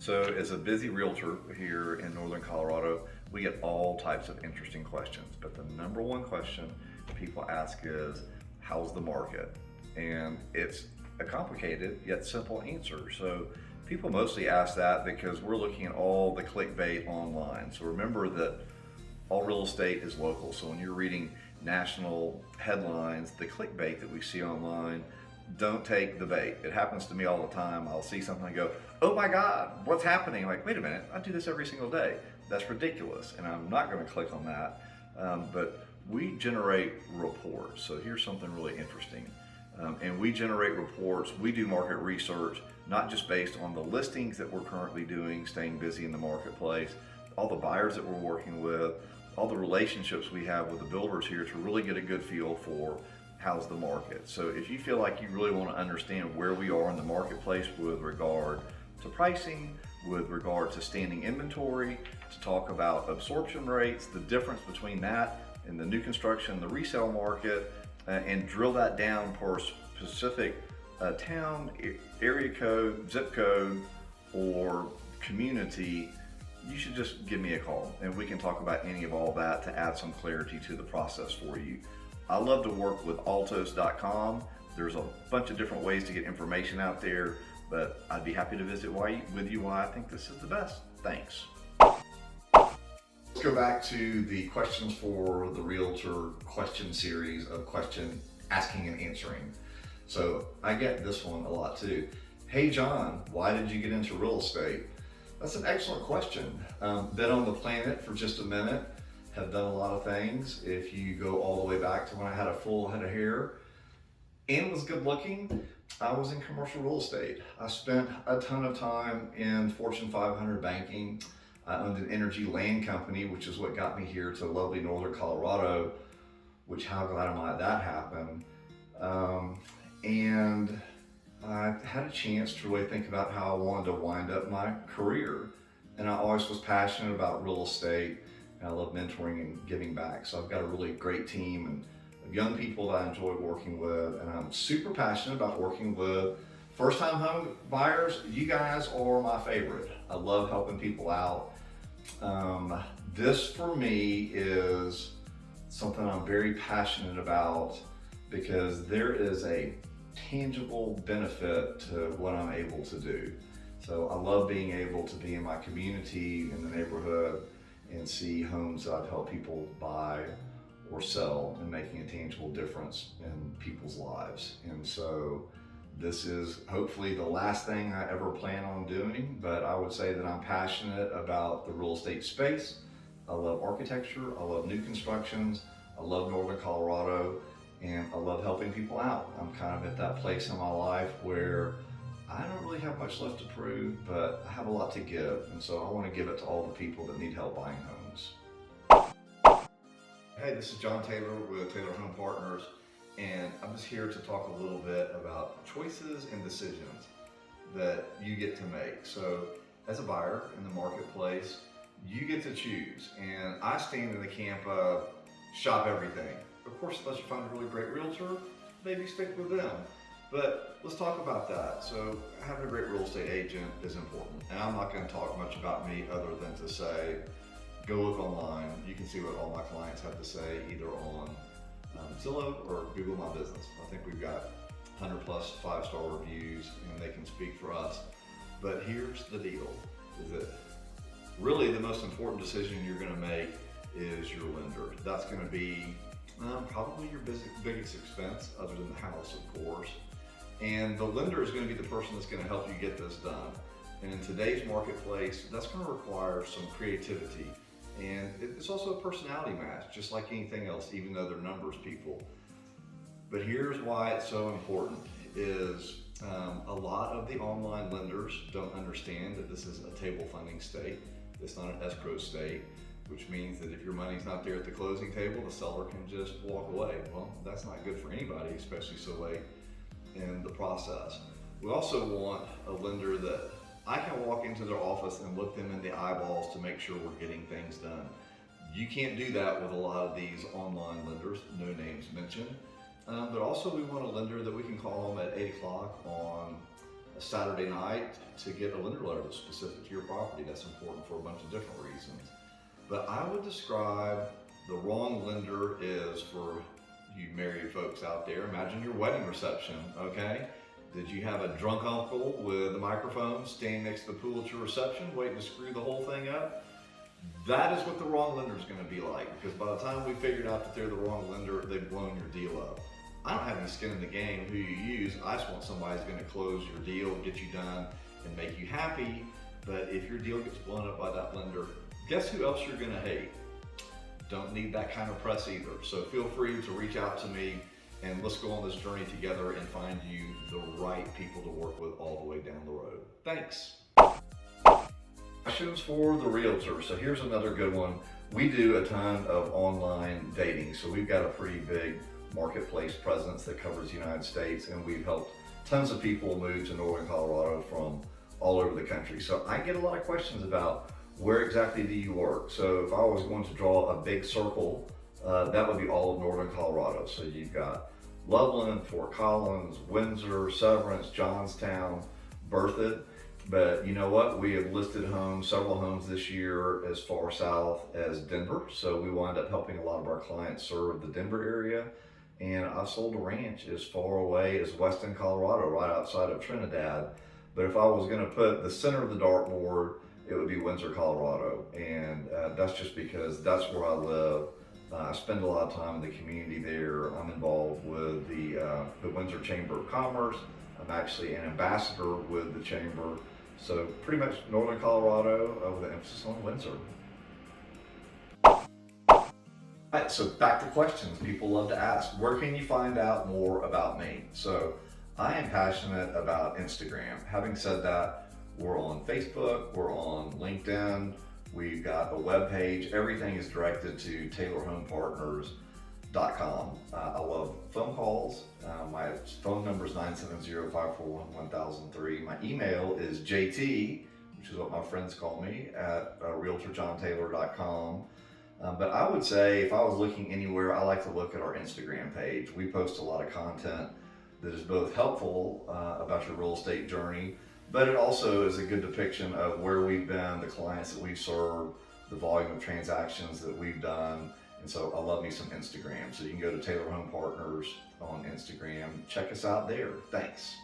So as a busy realtor here in Northern Colorado, we get all types of interesting questions, but the number one question people ask is, how's the market? And it's a complicated yet simple answer. So people mostly ask that because we're looking at all the clickbait online. So remember that all real estate is local. So when you're reading national headlines, the clickbait that we see online, don't take the bait. It happens to me all the time. I'll see something and go, oh my God, what's happening? I'm like, wait a minute, I do this every single day. That's ridiculous. And I'm not gonna click on that. But we generate reports. So here's something really interesting. And we generate reports, we do market research, not just based on the listings that we're currently doing, staying busy in the marketplace, all the buyers that we're working with, all the relationships we have with the builders here to really get a good feel for how's the market. So if you feel like you really want to understand where we are in the marketplace with regard to pricing, with regard to standing inventory, to talk about absorption rates, the difference between that and the new construction, the resale market, and drill that down per specific town, area code, zip code, or community, you should just give me a call and we can talk about any of all that to add some clarity to the process for you. I love to work with altos.com. There's a bunch of different ways to get information out there, but I'd be happy to visit with you why I think this is the best. Thanks. Let's go back to the questions for the realtor question series of question asking and answering. So I get this one a lot too. Hey John, why did you get into real estate? That's an excellent question. Been on the planet for just a minute, have done a lot of things. If you go all the way back to when I had a full head of hair and was good looking, I was in commercial real estate. I spent a ton of time in Fortune 500 banking. I owned an energy land company, which is what got me here to lovely Northern Colorado, which how glad am I that happened. And I had a chance to really think about how I wanted to wind up my career. And I always was passionate about real estate, and I love mentoring and giving back. So I've got a really great team and of young people that I enjoy working with, and I'm super passionate about working with first-time home buyers. You guys are my favorite. I love helping people out. This for me is something I'm very passionate about because there is a tangible benefit to what I'm able to do. So I love being able to be in my community, in the neighborhood, and see homes that I've helped people buy or sell and making a tangible difference in people's lives. And so this is hopefully the last thing I ever plan on doing, but I would say that I'm passionate about the real estate space. I love architecture, I love new constructions, I love Northern Colorado, and I love helping people out. I'm kind of at that place in my life where I don't really have much left to prove, but I have a lot to give, and so I want to give it to all the people that need help buying homes. Hey, this is John Taylor with Taylor Home Partners, and I'm just here to talk a little bit about choices and decisions that you get to make. So as a buyer in the marketplace, you get to choose, and I stand in the camp of shop everything. Of course, unless you find a really great realtor, maybe stick with them. But let's talk about that. So having a great real estate agent is important. And I'm not going to talk much about me other than to say, go look online. You can see what all my clients have to say either on Zillow or Google My Business. I think we've got 100 plus 5-star reviews and they can speak for us. But here's the deal, is that really the most important decision you're going to make is your lender. That's going to be probably your biggest expense other than the house, of course. And the lender is going to be the person that's going to help you get this done. And in today's marketplace, that's going to require some creativity. And it's also a personality match, just like anything else, even though they're numbers people. But here's why it's so important is a lot of the online lenders don't understand that this is a table funding state. It's not an escrow state, which means that if your money's not there at the closing table, the seller can just walk away. Well, that's not good for anybody, especially so late in the process. We also want a lender that I can walk into their office and look them in the eyeballs to make sure we're getting things done. You can't do that with a lot of these online lenders, no names mentioned. But also we want a lender that we can call them at 8 o'clock on a Saturday night to get a lender letter that's specific to your property. That's important for a bunch of different reasons. But I would describe the wrong lender is for you married folks out there. Imagine your wedding reception, okay? Did you have a drunk uncle with a microphone standing next to the pool at your reception waiting to screw the whole thing up? That is what the wrong lender is going to be like, because by the time we figured out that they're the wrong lender, they've blown your deal up. I don't have any skin in the game who you use. I just want somebody who's going to close your deal, get you done, and make you happy. But if your deal gets blown up by that lender, guess who else you're going to hate? Don't need that kind of press either. So feel free to reach out to me, and let's go on this journey together and find you the right people to work with all the way down the road. Thanks. Questions for the realtor. So here's another good one. We do a ton of online dating. So we've got a pretty big marketplace presence that covers the United States, and we've helped tons of people move to Northern Colorado from all over the country. So I get a lot of questions about where exactly do you work? So if I was going to draw a big circle, that would be all of Northern Colorado. So you've got Loveland, Fort Collins, Windsor, Severance, Johnstown, Berthoud. But you know what? We have listed homes, several homes this year as far south as Denver. So we wind up helping a lot of our clients serve the Denver area. And I've sold a ranch as far away as Weston, Colorado, right outside of Trinidad. But if I was going to put the center of the dartboard, it would be Windsor, Colorado. And that's just because that's where I live. I spend a lot of time in the community there. I'm involved with the Windsor Chamber of Commerce. I'm actually an ambassador with the Chamber. So pretty much Northern Colorado with an emphasis on Windsor. All right, so back to questions people love to ask. Where can you find out more about me? So I am passionate about Instagram. Having said that, we're on Facebook, we're on LinkedIn, we've got a web page. Everything is directed to TaylorHomePartners.com. I love phone calls. My phone number is 970-541-1003. My email is JT, which is what my friends call me, at RealtorJohnTaylor.com. But I would say if I was looking anywhere, I like to look at our Instagram page. We post a lot of content that is both helpful about your real estate journey, but it also is a good depiction of where we've been, the clients that we've served, the volume of transactions that we've done. And so I love me some Instagram. So you can go to Taylor Home Partners on Instagram. Check us out there. Thanks.